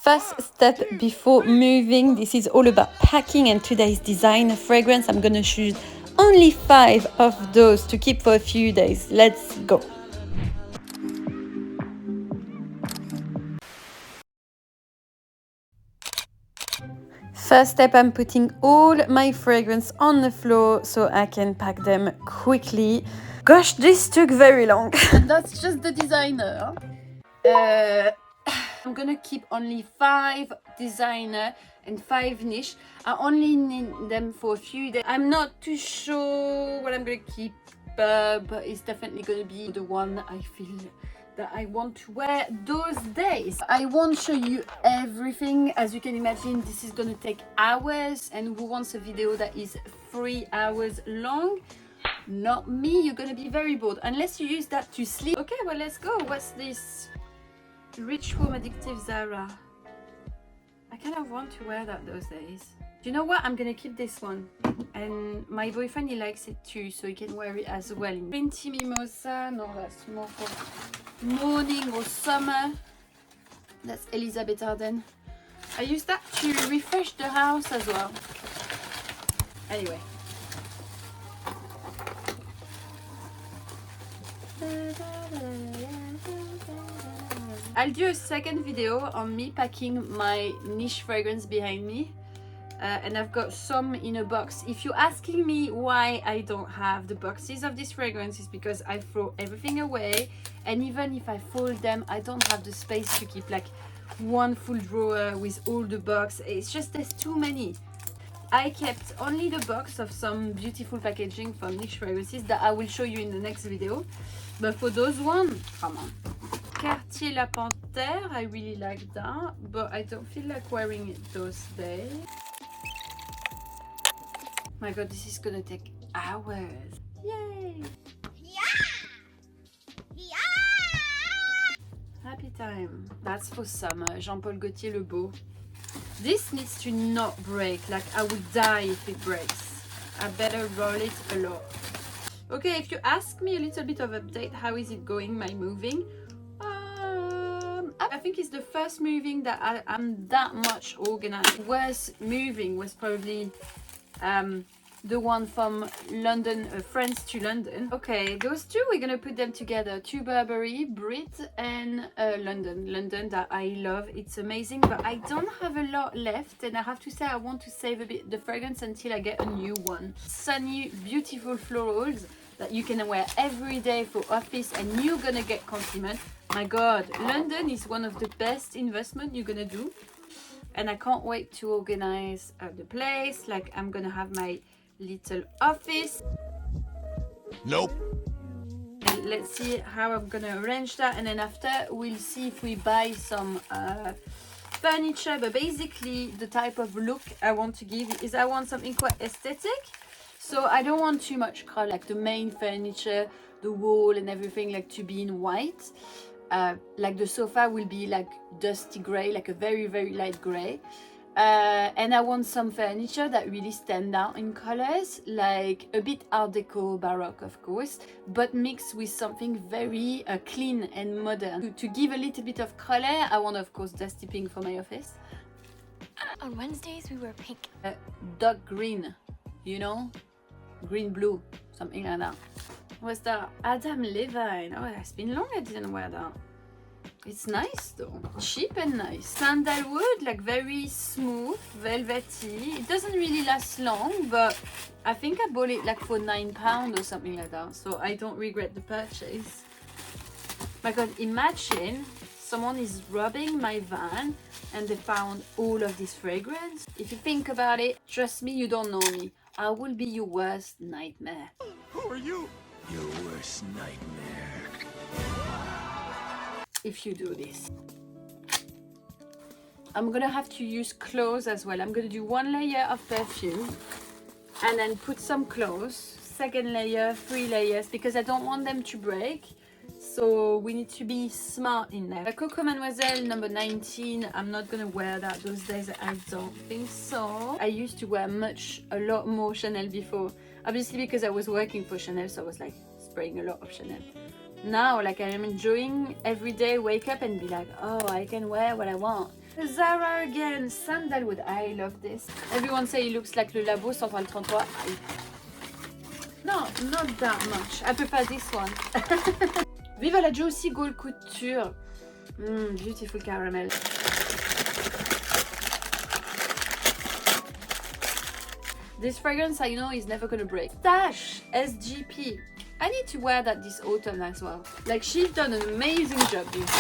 First step before moving, this is all about packing, and today's designer fragrance, I'm gonna choose only 5 of those to keep for a few days. Let's go. First step, I'm putting all my fragrance on the floor so I can pack them quickly. Gosh, this took very long. That's just the designer. I'm gonna keep only 5 designer and 5 niche. I only need them for a few days. I'm not too sure what I'm gonna keep, but it's definitely gonna be the one I feel that I want to wear those days. I won't show you everything. As you can imagine, this is gonna take hours, and who wants a video that is 3 hours long? Not me. You're gonna be very bored unless you use that to sleep. Okay, well, let's go. What's this? Rich Home Addictive Zara. I kind of want to wear that those days. Do you know what? I'm gonna keep this one, and my boyfriend, he likes it too, so he can wear it as well. Minty Mimosa. No, that's more for morning or summer. That's Elizabeth Arden. I use that to refresh the house as well. Anyway. I'll do a second video on me packing my niche fragrance behind me, and I've got some in a box. If you're asking me why I don't have the boxes of this fragrance, it's because I throw everything away, and even if I fold them, I don't have the space to keep like one full drawer with all the box. It's just there's too many. I kept only the box of some beautiful packaging from niche fragrances that I will show you in the next video. But for those one, come on. Cartier La Panthère, I really like that, but I don't feel like wearing it those days. My god, this is gonna take hours. Yay! Happy time. That's for summer. Jean-Paul Gaultier Le Beau. This needs to not break. Like, I would die if it breaks. I better roll it a lot. Okay, if you ask me a little bit of update, how is it going, my moving? I think it's the first moving that I'm that much organized. Worst moving was probably the one from London, France to London. Okay, those two, we're gonna put them together. 2 Burberry, Brit, and London that I love. It's amazing, but I don't have a lot left, and I have to say I want to save a bit the fragrance until I get a new one. Sunny, beautiful florals that you can wear every day for office, and you're gonna get compliment. My god, London is one of the best investment you're gonna do, and I can't wait to organize the place. Like, I'm gonna have my little office. Nope. And let's see how I'm gonna arrange that, and then after we'll see if we buy some furniture. But basically the type of look I want to give is I want something quite aesthetic, so I don't want too much color. Like the main furniture, the wall and everything, like to be in white. Like the sofa will be like dusty gray, like a very light gray. And I want some furniture that really stand out in colors, like a bit Art Deco, Baroque of course, but mixed with something very clean and modern. To give a little bit of color, I want of course dusty pink for my office. On Wednesdays we wear pink. Dark green, you know, green blue, something like that. What's that? Adam Levine. Oh, it's been long I didn't wear that. It's nice though, cheap and nice. Sandalwood, like very smooth, velvety. It doesn't really last long, but I think I bought it like for £9 or something like that, so I don't regret the purchase. My god, imagine someone is robbing my van and they found all of this fragrance. If you think about it, trust me, you don't know me. I will be your worst nightmare. Who are you? Your worst nightmare. If you do this, I'm gonna have to use clothes as well. I'm gonna do 1 layer of perfume and then put some clothes, 2nd layer, 3 layers, because I don't want them to break. So we need to be smart in there. Coco Mademoiselle number 19. I'm not gonna wear that those days. I don't think so. I used to wear a lot more Chanel before, obviously because I was working for Chanel, so I was like spraying a lot of Chanel. Now, like, I am enjoying every day, wake up and be like, oh, I can wear what I want. Zara again, sandalwood. I love this. Everyone say it looks like Le Labo Central 33. No, not that much. I prefer this one. Viva la Juicy Gold Couture. Beautiful caramel. This fragrance I know is never gonna break. Stash SGP. I need to wear that this autumn as well. Like, she's done an amazing job. Imagine,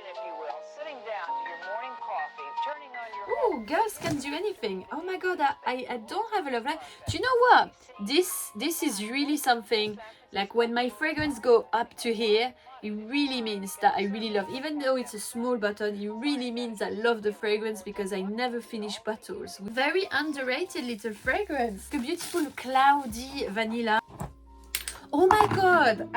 if you will, sitting down to your morning coffee, turning on your Ooh, girls can do anything. Oh my god, I don't have a love life. Do you know what? This is really something. Like, when my fragrance go up to here, it really means that I really love. Even though it's a small bottle, it really means I love the fragrance because I never finish bottles. Very underrated little fragrance. A beautiful cloudy vanilla. Oh my god,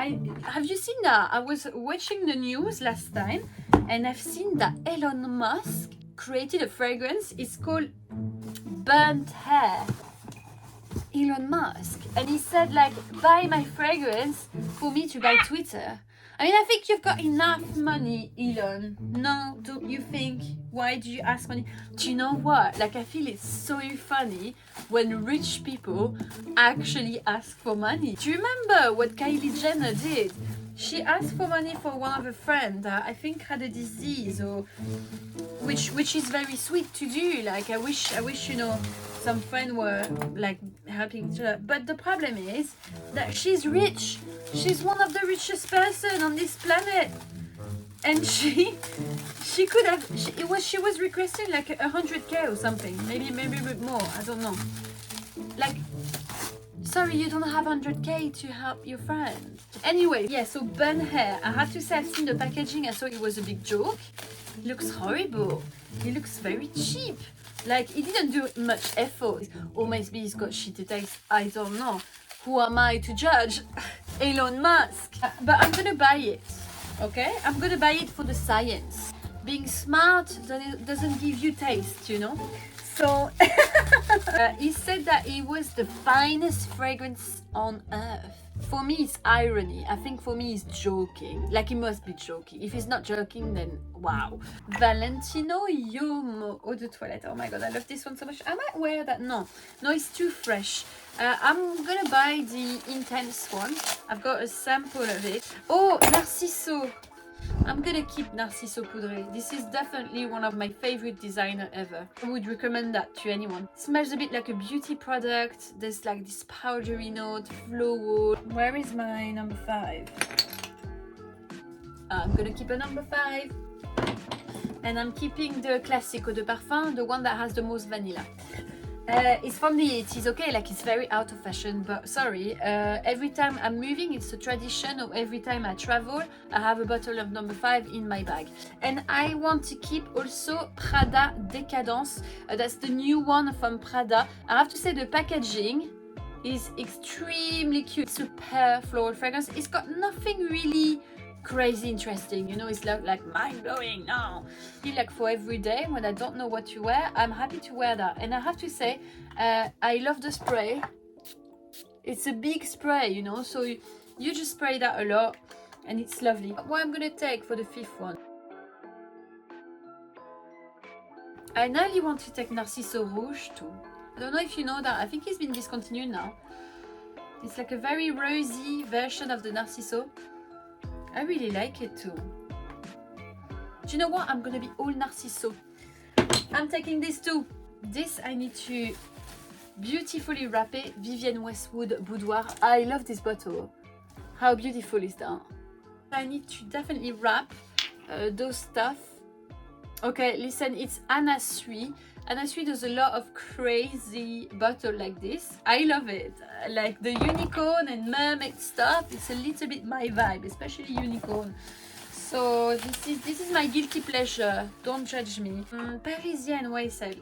have you seen that? I was watching the news last time and I've seen that Elon Musk created a fragrance. It's called Burnt Hair. Elon Musk. And he said, like, buy my fragrance for me to buy Twitter. I mean, I think you've got enough money, Elon. No, don't you think? Why do you ask money? Do you know what? Like, I feel it's so funny when rich people actually ask for money. Do you remember what Kylie Jenner did? She asked for money for one of her friends that I think had a disease, or which is very sweet to do. Like, I wish you know, some friend were like helping each other. But the problem is that she's rich. She's one of the richest person on this planet, and she could have. She was requesting like 100K or something. Maybe a bit more. I don't know. Like, sorry, you don't have 100K to help your friend. Anyway, yeah, so Burnt Hair. I have to say, I've seen the packaging. I thought it was a big joke. It looks horrible. It looks very cheap. Like, he didn't do much effort. Or maybe he's got shitty taste. I don't know. Who am I to judge? Elon Musk. But I'm gonna buy it. Okay? I'm gonna buy it for the science. Being smart doesn't give you taste, you know? So he said that it was the finest fragrance on earth. For me, it's irony. I think for me, he's joking. Like, he must be joking. If he's not joking, then wow. Valentino Yomo Eau de Toilette. Oh my god, I love this one so much. I might wear that. No, it's too fresh. I'm gonna buy the intense one. I've got a sample of it. Oh, Narciso. I'm gonna keep Narciso Poudré. This is definitely one of my favorite designer ever. I would recommend that to anyone. It smells a bit like a beauty product. There's like this powdery note, floral. Where is my number 5? I'm gonna keep a number 5. And I'm keeping the Classic Eau de Parfum, the one that has the most vanilla. It's from the 80s, okay? Like, it's very out of fashion, but sorry. Every time I'm moving, it's a tradition, or every time I travel, I have a bottle of number 5 in my bag. And I want to keep also Prada Décadence. That's the new one from Prada. I have to say, the packaging is extremely cute. Super floral fragrance. It's got nothing really crazy interesting, you know. It's like mind-blowing. No, I feel like for every day when I don't know what to wear, I'm happy to wear that. And I have to say, I love the spray. It's a big spray, you know, so you just spray that a lot and it's lovely. What I'm gonna take for the 5th one, I nearly want to take Narciso Rouge too. I don't know if you know that. I think it's been discontinued now. It's like a very rosy version of the Narciso. I really like it too. Do you know what? I'm gonna be all Narciso. I'm taking this too. This I need to beautifully wrap it. Vivienne Westwood Boudoir. I love this bottle. How beautiful is that? I need to definitely wrap those stuff. Okay, listen, it's Anna Sui. Anna Sui does a lot of crazy bottle like this. I love it. Like the unicorn and mermaid stuff, it's a little bit my vibe, especially unicorn. So this is my guilty pleasure. Don't judge me. Parisienne YSL.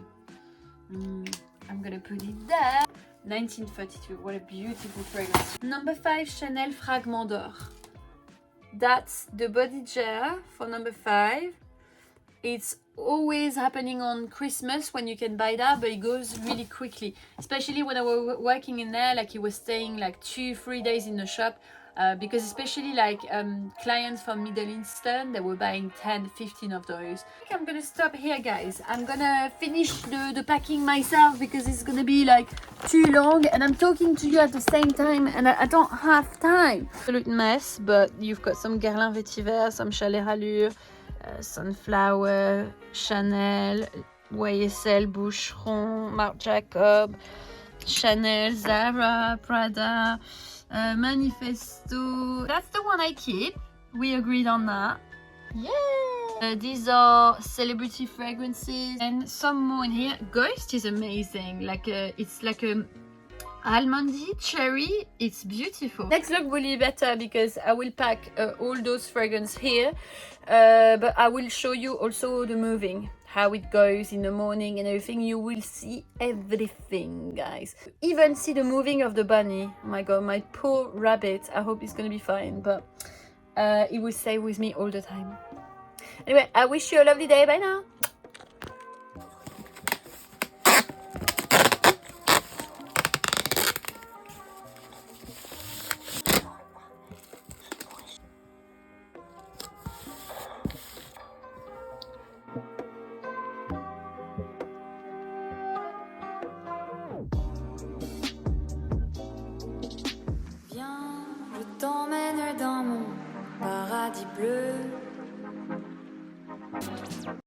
I'm gonna put it there. 1932. What a beautiful fragrance. Number 5, Chanel Fragment d'Or. That's the body gel for number 5. It's always happening on Christmas when you can buy that, but it goes really quickly. Especially when I was working in there, like, it was staying like 2-3 days in the shop. because especially like clients from Middle Eastern, they were buying 10-15 of those. I think I'm gonna stop here, guys. I'm gonna finish the packing myself because it's gonna be like too long, and I'm talking to you at the same time, and I don't have time. Absolute mess, but you've got some Guerlain Vetiver, some Chalet Rallure, Sunflower, Chanel, YSL, Boucheron, Marc Jacob, Chanel, Zara, Prada, Manifesto. That's the one I keep. We agreed on that. Yeah. These are celebrity fragrances and some more in here. Ghost is amazing. Like it's like a almondy cherry. It's beautiful. Next look will be better because I will pack all those fragrances here, but I will show you also the moving, how it goes in the morning and everything. You will see everything, guys. Even see the moving of the bunny. Oh my god, my poor rabbit. I hope it's gonna be fine, but it will stay with me all the time. Anyway, I wish you a lovely day. Bye now. Viens, je t'emmène dans mon paradis bleu.